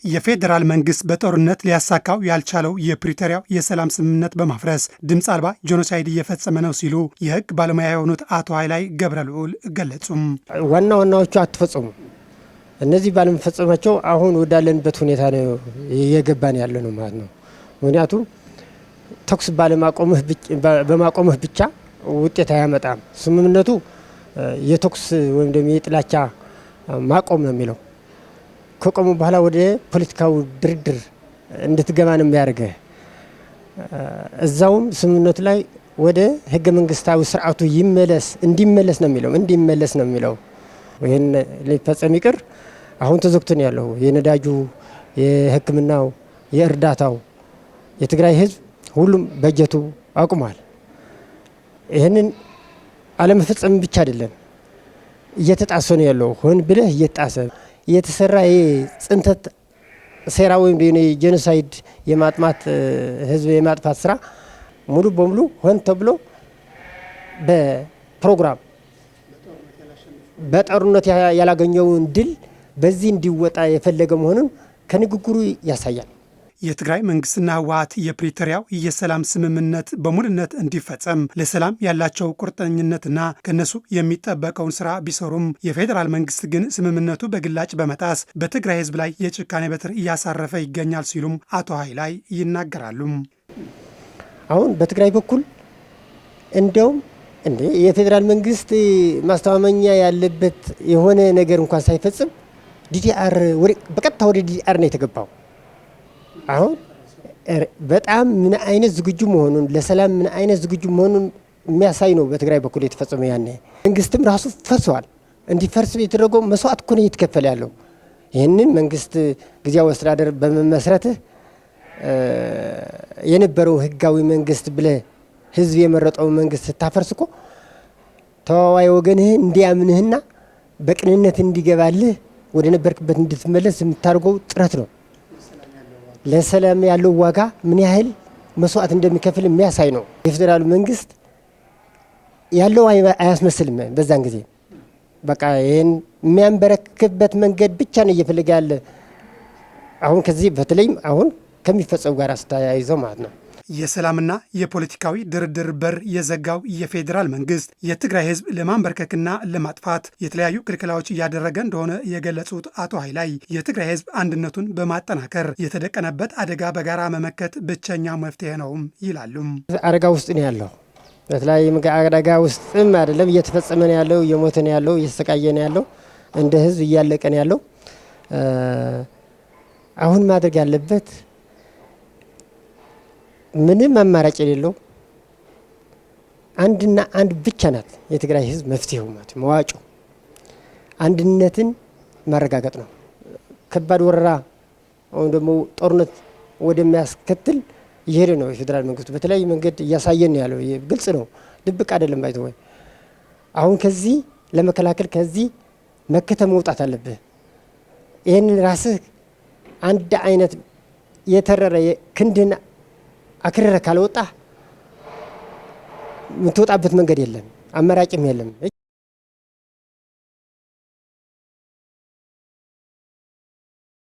የፌዴራል መንግስት በጦርነት ሊያሳካው ያልቻለው የፕሪቶሪያው የሰላም ስምምነት በማፍረስ ድምፅ አልባ ጄኖሳይድ እየፈጸመ ነው ሲሉ የህግ ባለሙያ የሆኑት አቶ ኃይላይ ገብረልዑል ገለጹም። ዋናዎቹ አትፈጽሙ እነዚህ ባለመፈጸማቸው አሁን ወዳለንበት ሁኔታ ነው እየገባን ያለ ነው ማለት ነው። ምክንያቱም ተኩስ በማቆምህ ብቻ ውጤት አያመጣም። ስምምነቱ የተኩስ ወይም ደግሞ የጥላቻ ማቆም ነው የሚለው ከቆሙ በኋላ ወደ ፖለቲካው ድርድር እንድትገባ ነው የሚያደርገው። እዛውም ስምምነቱ ላይ ወደ ህገ መንግስታዊ ስርዓቱ እንዲመለስ ነው የሚለው ይሄን ሊፈጸም ይቅር አሁን ተዘግቶ ነው ያለው። የነዳጁ፣ የህክምናው፣ የእርዳታው የትግራይ ህዝብ ሁሉም በጀቱ አቁሟል። ይሄንን አለመፈጸም ብቻ አይደለም እየተጣሰ ነው ያለው። ሆን ብለህ እየተጣሰ የተሰራ የጽንተት ሴራ ወይም ጄኖሳይድ የማጥማት ህዝብ የማጥፋት ስራ ሙሉ በሙሉ ሆን ተብሎ በፕሮግራም በጦርነት ያላገኘውን ድል በዚህ እንዲወጣ የፈለገ መሆኑን ከንግግሩ ያሳያል። የትግራይ መንግስትና ህወሓት የፕሪቶሪያው የሰላም ስምምነት በሙሉነት እንዲፈጸም ለሰላም ያላቸው ቁርጠኝነትና ከነሱ የሚጠበቀውን ስራ ቢሰሩም የፌዴራል መንግስት ግን ስምምነቱ በግላጭ በመጣስ በትግራይ ህዝብ ላይ የጭካኔ በትር እያሳረፈ ይገኛል ሲሉም አቶ ኃይላይ ይናገራሉ። አሁን በትግራይ በኩል እንደውም የፌዴራል መንግስት ማስተማመኛ ያለበት የሆነ ነገር እንኳን ሳይፈጽም ዲዲአር በቀጥታ ወደ ዲዲአር ነው የተገባው። አሁን በጣም ምን አይነት ዝግጁ መሆኑን ለሰላም ምን አይነት ዝግጁ መሆኑን የሚያሳይ ነው በትግራይ በኩል የተፈጸመ። ያኔ መንግስትም ራሱ ፈርሷል። እንዲፈርስ የተደረገው መስዋዕት እኮ ነው እየተከፈለ ያለው። ይህንን መንግስት ጊዜያዊ አስተዳደር በመመስረትህ የነበረው ህጋዊ መንግስት ብለህ ህዝብ የመረጠው መንግስት ስታፈርስ እኮ ተዋዋይ ወገንህ እንዲያምንህና በቅንነት እንዲገባልህ ወደ ነበርክበት እንድትመለስ የምታደርገው ጥረት ነው። ለሰላም ያለው ዋጋ ምን ያህል መስዋዕት እንደሚከፍል የሚያሳይ ነው። የፌዴራል መንግስት ያለው አያስመስልም። በዛን ጊዜ በቃ ይሄን የሚያንበረክክበት መንገድ ብቻ ነው እየፈለገ ያለ። አሁን ከዚህ በተለይም አሁን ከሚፈጸሙ ጋር አስተያይዘው ማለት ነው። የሰላምና የፖለቲካዊ ድርድር በር የዘጋው የፌዴራል መንግስት የትግራይ ህዝብ ለማንበርከክና ለማጥፋት የተለያዩ ክልከላዎች እያደረገ እንደሆነ የገለጹት አቶ ኃይላይ የትግራይ ህዝብ አንድነቱን በማጠናከር የተደቀነበት አደጋ በጋራ መመከት ብቸኛ መፍትሄ ነውም ይላሉ። አደጋ ውስጥ ነው ያለው። በተለያየ አደጋ ውስጥም አይደለም እየተፈጸመ ነው ያለው፣ እየሞተ ነው ያለው፣ እየተሰቃየ ነው ያለው፣ እንደ ህዝብ እያለቀ ነው ያለው። አሁን ማድረግ ያለበት ምንም አማራጭ የሌለው አንድና አንድ ብቻ ናት የትግራይ ህዝብ መፍትሄው ማለት መዋጮ አንድነትን ማረጋገጥ ነው። ከባድ ወረራ ወይም ደግሞ ጦርነት ወደሚያስከትል እየሄደ ነው የፌዴራል መንግስቱ በተለያየ መንገድ እያሳየን ነው ያለው። ግልጽ ነው፣ ድብቅ አይደለም። ባይተወይ አሁን ከዚህ ለመከላከል ከዚህ መከተ መውጣት አለብህ። ይህን ራስህ አንድ አይነት የተረረ ክንድና አክረረ ካልወጣ የምትወጣበት መንገድ የለም፣ አማራጭም የለም።